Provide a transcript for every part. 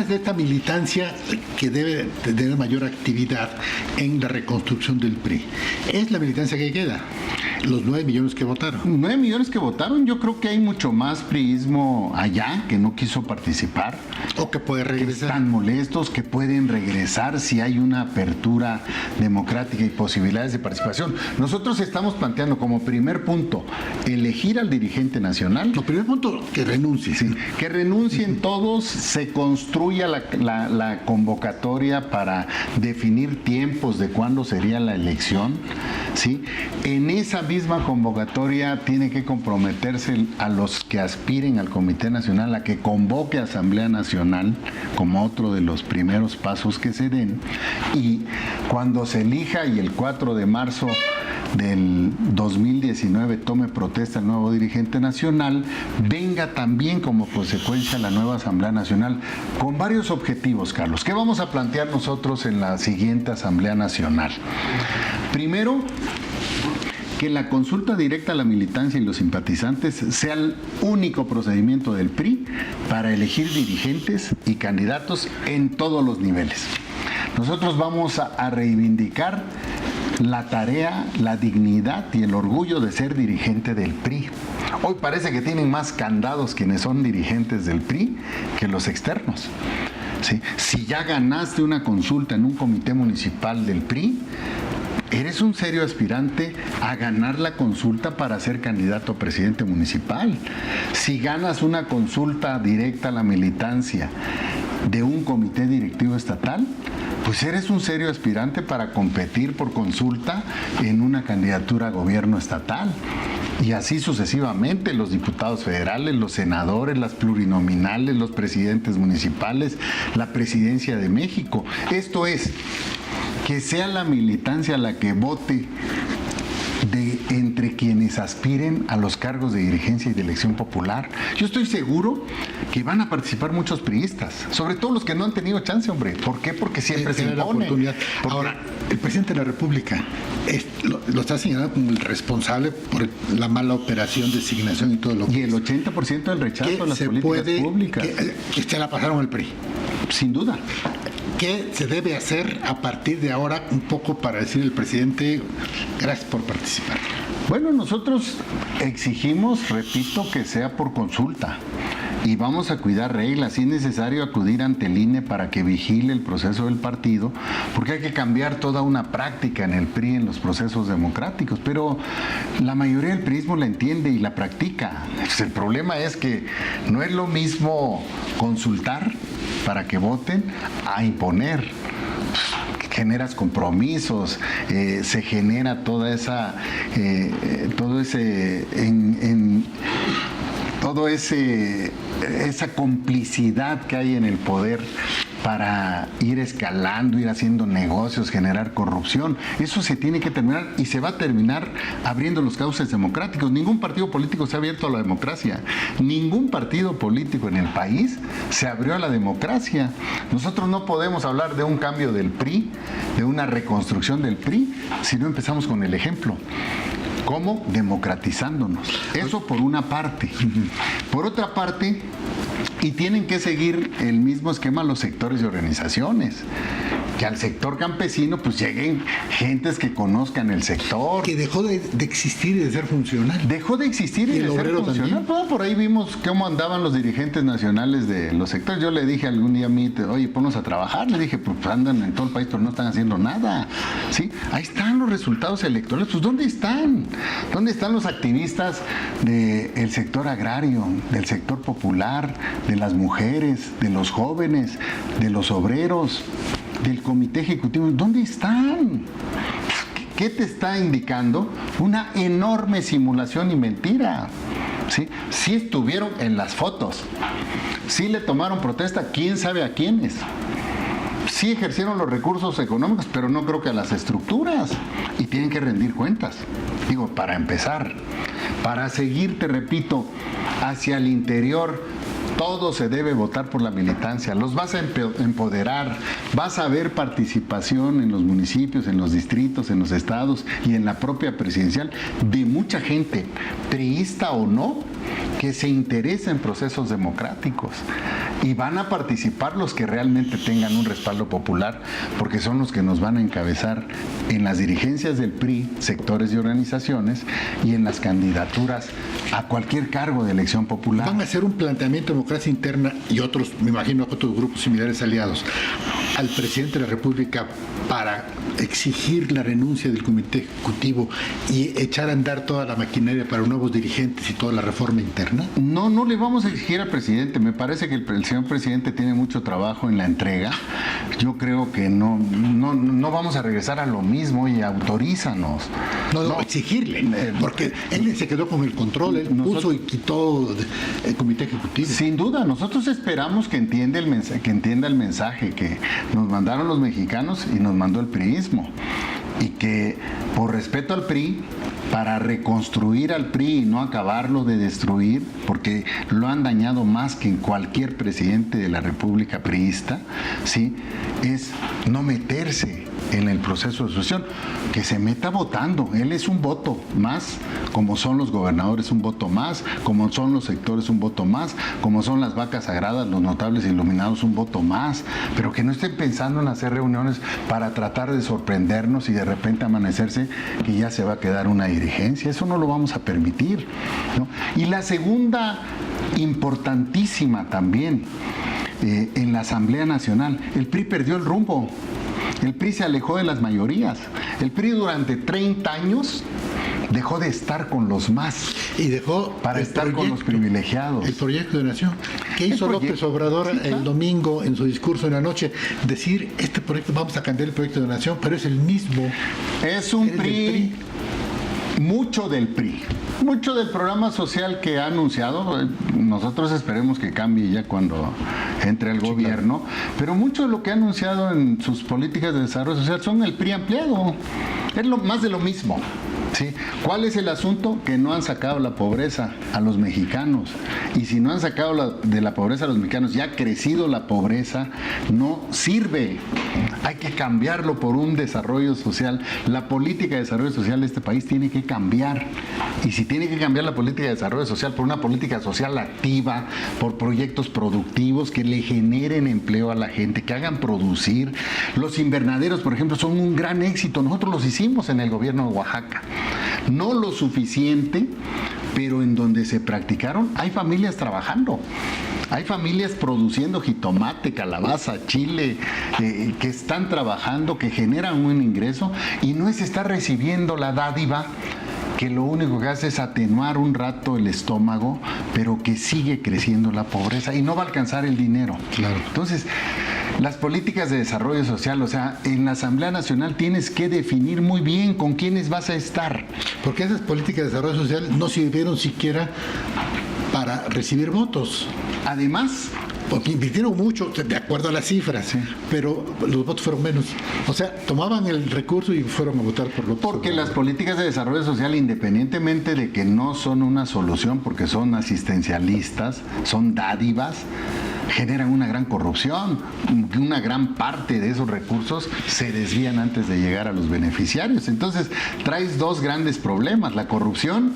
hablas de esta militancia que debe tener mayor actividad en la reconstrucción del PRI. Es la militancia que queda. Los 9 millones que votaron. 9 millones que votaron, yo creo que hay mucho más priismo allá que no quiso participar. O que puede regresar. Que están molestos, que pueden regresar si hay una apertura democrática y posibilidades de participación. Nosotros estamos planteando como primer punto elegir al dirigente nacional. No, primer punto, que renuncie. Sí, que renuncien todos, se construya la convocatoria para definir tiempos de cuándo sería la elección. ¿Sí? En esa misma convocatoria tiene que comprometerse a los que aspiren al Comité Nacional a que convoque a Asamblea Nacional como otro de los primeros pasos que se den, y cuando se elija y el 4 de marzo del 2019 tome protesta el nuevo dirigente nacional, venga también como consecuencia la nueva Asamblea Nacional con varios objetivos, Carlos. ¿Qué vamos a plantear nosotros en la siguiente Asamblea Nacional? Primero, que la consulta directa a la militancia y los simpatizantes sea el único procedimiento del PRI para elegir dirigentes y candidatos en todos los niveles. Nosotros vamos a reivindicar la tarea, la dignidad y el orgullo de ser dirigente del PRI. Hoy parece que tienen más candados quienes son dirigentes del PRI que los externos. ¿Sí? Si ya ganaste una consulta en un comité municipal del PRI, eres un serio aspirante a ganar la consulta para ser candidato a presidente municipal. Si ganas una consulta directa a la militancia de un comité directivo estatal, pues eres un serio aspirante para competir por consulta en una candidatura a gobierno estatal. Y así sucesivamente, los diputados federales, los senadores, las plurinominales, los presidentes municipales, la presidencia de México. Esto es, que sea la militancia la que vote entre quienes aspiren a los cargos de dirigencia y de elección popular. Yo estoy seguro que van a participar muchos priistas, sobre todo los que no han tenido chance, hombre. ¿Por qué? Porque siempre se impone. Ahora, el presidente de la República lo está señalando como el responsable por la mala operación, designación y todo lo que y el 80% del rechazo a las políticas públicas. Que se la pasaron al PRI. Sin duda. ¿Qué se debe hacer a partir de ahora un poco para decirle al presidente gracias por participar? Bueno, nosotros exigimos, repito, que sea por consulta. Y vamos a cuidar reglas. Si es necesario acudir ante el INE para que vigile el proceso del partido, porque hay que cambiar toda una práctica en el PRI en los procesos democráticos. Pero la mayoría del priismo la entiende y la practica. Pues el problema es que no es lo mismo consultar para que voten a imponer. Generas compromisos, se genera toda esa, esa complicidad que hay en el poder para ir escalando, ir haciendo negocios, generar corrupción. Eso se tiene que terminar y se va a terminar abriendo los cauces democráticos. Ningún partido político se ha abierto a la democracia. Ningún partido político en el país se abrió a la democracia. Nosotros no podemos hablar de un cambio del PRI, de una reconstrucción del PRI, si no empezamos con el ejemplo. ¿Cómo? Democratizándonos. Eso por una parte. Por otra parte, y tienen que seguir el mismo esquema los sectores y organizaciones. Que al sector campesino pues lleguen gentes que conozcan el sector. Que dejó de existir y de ser funcional. Dejó de existir y de ser funcional. Pues, por ahí vimos cómo andaban los dirigentes nacionales de los sectores. Yo le dije algún día a mí, oye, ponnos a trabajar. Le dije, pues andan en todo el país, pero no están haciendo nada. ¿Sí? Ahí están los resultados electorales. Pues ¿dónde están? ¿Dónde están los activistas del sector agrario, del sector popular, de las mujeres, de los jóvenes, de los obreros, del comité ejecutivo? ¿Dónde están? ¿Qué te está indicando? Una enorme simulación y mentira. ¿Sí? Sí estuvieron en las fotos. Sí le tomaron protesta, quién sabe a quiénes. Sí ejercieron los recursos económicos, pero no creo que a las estructuras. Y tienen que rendir cuentas. Digo, para empezar. Para seguir, te repito, hacia el interior, todo se debe votar por la militancia. Los vas a empoderar, vas a ver participación en los municipios, en los distritos, en los estados y en la propia presidencial de mucha gente, priista o no, que se interesa en procesos democráticos. y van a participar los que realmente tengan un respaldo popular, porque son los que nos van a encabezar en las dirigencias del PRI, sectores y organizaciones, y en las candidaturas a cualquier cargo de elección popular. Van a hacer un planteamiento de democracia interna y otros, me imagino, otros grupos similares aliados al presidente de la República para exigir la renuncia del comité ejecutivo y echar a andar toda la maquinaria para nuevos dirigentes y toda la reforma interna? No le vamos a exigir al presidente. Me parece que el señor presidente tiene mucho trabajo en la entrega. Yo creo que no vamos a regresar a lo mismo y autorízanos. No, exigirle, porque él se quedó con el control, él puso y quitó el comité ejecutivo. Sin duda, nosotros esperamos que entienda el mensaje que nos mandaron los mexicanos y nos mandó el priismo, y que por respeto al PRI, para reconstruir al PRI y no acabarlo de destruir, porque lo han dañado más que en cualquier presidente de la República priista, ¿sí?, es no meterse en el proceso de sucesión, que se meta votando. Él es un voto más, como son los gobernadores un voto más, como son los sectores un voto más, como son las vacas sagradas, los notables iluminados un voto más, pero que no estén pensando en hacer reuniones para tratar de sorprendernos y de repente amanecerse que ya se va a quedar una dirigencia. Eso no lo vamos a permitir, ¿no? Y la segunda, importantísima también, en la Asamblea Nacional, el PRI perdió el rumbo. El PRI se alejó de las mayorías. El PRI durante 30 años dejó de estar con los más y dejó para estar con los privilegiados. El proyecto de nación. ¿Qué hizo López Obrador el domingo en su discurso en la noche? Decir, este proyecto, vamos a cambiar el proyecto de nación, pero es el mismo. Es un PRI, mucho del PRI. Mucho del programa social que ha anunciado, nosotros esperemos que cambie ya cuando entre el gobierno, pero mucho de lo que ha anunciado en sus políticas de desarrollo social son el PRI ampliado. Es más de lo mismo. ¿Sí? ¿Cuál es el asunto? Que no han sacado la pobreza a los mexicanos. Y si no han sacado de la pobreza a los mexicanos, ya ha crecido la pobreza, no sirve. Hay que cambiarlo por un desarrollo social. La política de desarrollo social de este país tiene que cambiar. Y si tiene que cambiar la política de desarrollo social por una política social activa, por proyectos productivos que le generen empleo a la gente, que hagan producir. Los invernaderos, por ejemplo, son un gran éxito. Nosotros los hicimos en el gobierno de Oaxaca. No lo suficiente, pero en donde se practicaron hay familias trabajando. Hay familias produciendo jitomate, calabaza, chile, que están trabajando, que generan un ingreso, y no es estar recibiendo la dádiva que lo único que hace es atenuar un rato el estómago, pero que sigue creciendo la pobreza y no va a alcanzar el dinero. Claro. Entonces, las políticas de desarrollo social, o sea, en la Asamblea Nacional tienes que definir muy bien con quiénes vas a estar. Porque esas políticas de desarrollo social no sirvieron siquiera para recibir votos. Además, porque invirtieron mucho, de acuerdo a las cifras, sí, pero los votos fueron menos. O sea, tomaban el recurso y fueron a votar por lo porque las políticas de desarrollo social, independientemente de que no son una solución, porque son asistencialistas, son dádivas, generan una gran corrupción. Una gran parte de esos recursos se desvían antes de llegar a los beneficiarios. Entonces, traes dos grandes problemas: la corrupción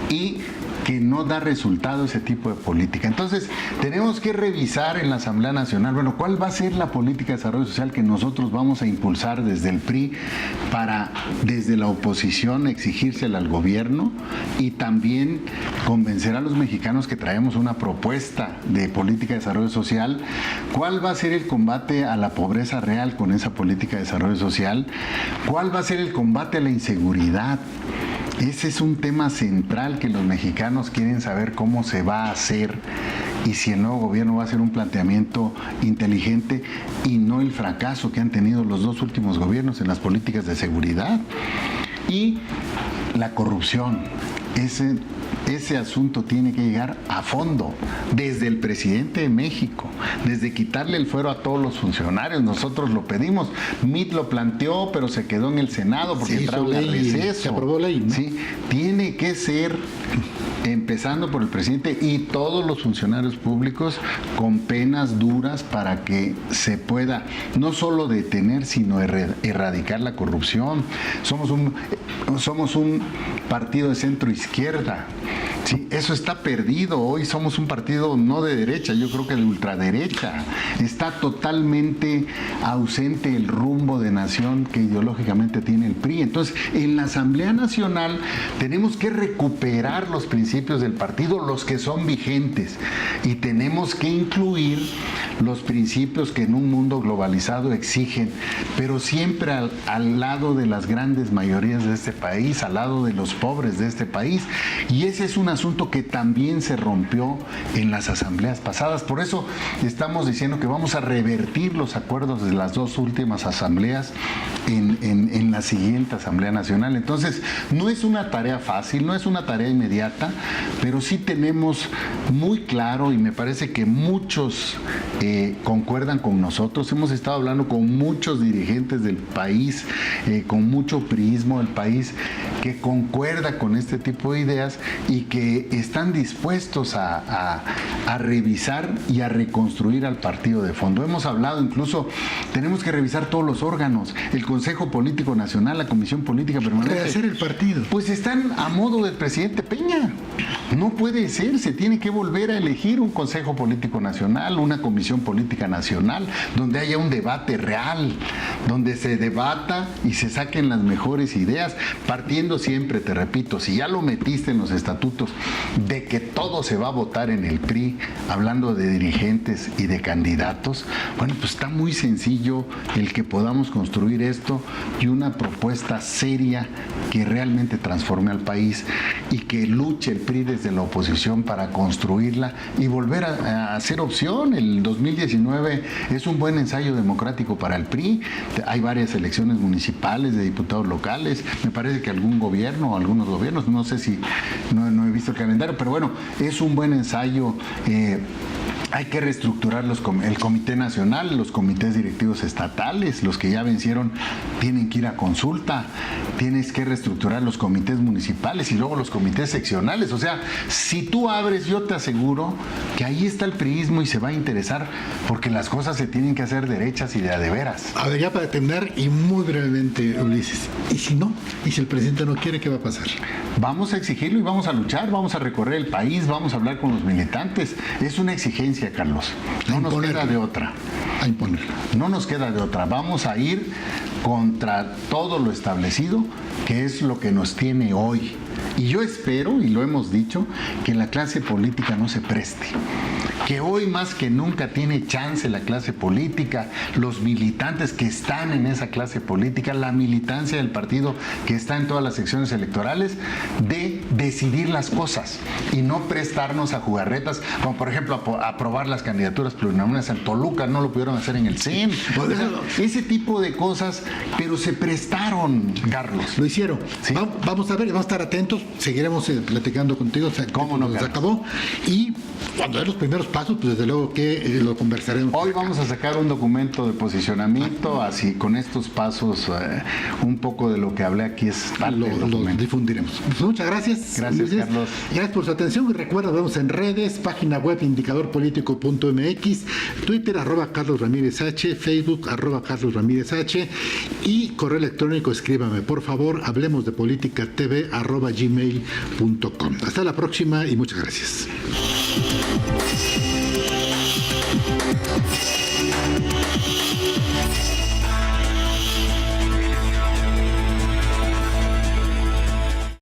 y que no da resultado ese tipo de política. Entonces, tenemos que revisar en la Asamblea Nacional, bueno, ¿cuál va a ser la política de desarrollo social que nosotros vamos a impulsar desde el PRI para, desde la oposición, exigírsela al gobierno y también convencer a los mexicanos que traemos una propuesta de política de desarrollo social? ¿Cuál va a ser el combate a la pobreza real con esa política de desarrollo social? ¿Cuál va a ser el combate a la inseguridad? Ese es un tema central que los mexicanos quieren saber cómo se va a hacer y si el nuevo gobierno va a hacer un planteamiento inteligente y no el fracaso que han tenido los dos últimos gobiernos en las políticas de seguridad. Y la corrupción. Ese asunto tiene que llegar a fondo, desde el presidente de México, desde quitarle el fuero a todos los funcionarios. Nosotros lo pedimos, MIT lo planteó, pero se quedó en el Senado porque entraron al receso. Se aprobó ley, ¿no? Sí, tiene que ser empezando por el presidente y todos los funcionarios públicos, con penas duras para que se pueda no solo detener, sino erradicar la corrupción. Somos un partido de centro izquierda. Sí, eso está perdido. Hoy somos un partido no de derecha, yo creo que de ultraderecha. Está totalmente ausente el rumbo de nación que ideológicamente tiene el PRI. Entonces, en la Asamblea Nacional tenemos que recuperar los principios del partido, los que son vigentes, y tenemos que incluir los principios que en un mundo globalizado exigen, pero siempre al lado de las grandes mayorías de este país, al lado de los pobres de este país. Y ese es un asunto que también se rompió en las asambleas pasadas. Por eso estamos diciendo que vamos a revertir los acuerdos de las dos últimas asambleas en la siguiente Asamblea Nacional. Entonces, no es una tarea fácil, no es una tarea inmediata, pero sí tenemos muy claro, y me parece que muchos concuerdan con nosotros. Hemos estado hablando con muchos dirigentes del país, con mucho priismo del país, que concuerda con este tipo de ideas y que están dispuestos a revisar y a reconstruir al partido de fondo. Hemos hablado incluso, tenemos que revisar todos los órganos, el Consejo Político Nacional, la Comisión Política Permanente. Rehacer el partido. Pues están a modo del presidente Peña. No puede ser, se tiene que volver a elegir un Consejo Político Nacional, una Comisión Política Nacional, donde haya un debate real, donde se debata y se saquen las mejores ideas, partiendo siempre, te repito, si ya lo metiste en los estatutos, de que todo se va a votar en el PRI, hablando de dirigentes y de candidatos, bueno, pues está muy sencillo el que podamos construir esto y una propuesta seria que realmente transforme al país y que luche el PRI desde la oposición para construirla y volver a hacer opción. El 2019 es un buen ensayo democrático para el PRI. Hay varias elecciones municipales de diputados locales. Me parece que algún gobierno o algunos gobiernos, no sé si, no he visto el calendario, pero bueno, es un buen ensayo. Hay que reestructurar el Comité Nacional, los comités directivos estatales, los que ya vencieron tienen que ir a consulta, tienes que reestructurar los comités municipales y luego los comités seccionales. O sea, si tú abres, yo te aseguro que ahí está el priismo y se va a interesar, porque las cosas se tienen que hacer derechas y de a de veras. A ver, ya para terminar y muy brevemente, Ulises, ¿y si no? ¿Y si el presidente no quiere, qué va a pasar? Vamos a exigirlo y vamos a luchar, vamos a recorrer el país, vamos a hablar con los militantes. Es una exigencia, Carlos. No nos queda de otra. A imponerlo. No nos queda de otra. Vamos a ir contra todo lo establecido, que es lo que nos tiene hoy. Y yo espero, y lo hemos dicho, que la clase política no se preste. Que hoy más que nunca tiene chance la clase política, los militantes que están en esa clase política, la militancia del partido que está en todas las secciones electorales, de decidir las cosas y no prestarnos a jugarretas, como por ejemplo aprobar las candidaturas plurinominales en Toluca, no lo pudieron hacer en el CEN. O sea, ese tipo de cosas, pero se prestaron, Carlos. Lo hicieron. ¿Sí? Vamos a ver, vamos a estar atentos, seguiremos platicando contigo. ¿Cómo no, se Carlos? acabó. Y cuando dé los primeros pasos, pues desde luego que lo conversaremos. Hoy vamos a sacar un documento de posicionamiento, así con estos pasos, un poco de lo que hablé aquí es parte del lo documento. difundiremos. Pues muchas gracias. Gracias, Carlos. Gracias por su atención. Recuerda, vemos en redes, página web indicadorpolitico.mx, Twitter @Carlos Ramírez H, Facebook @Carlos Ramírez H y correo electrónico, escríbame, por favor, hablemos de política TV @gmail.com. Hasta la próxima y muchas gracias.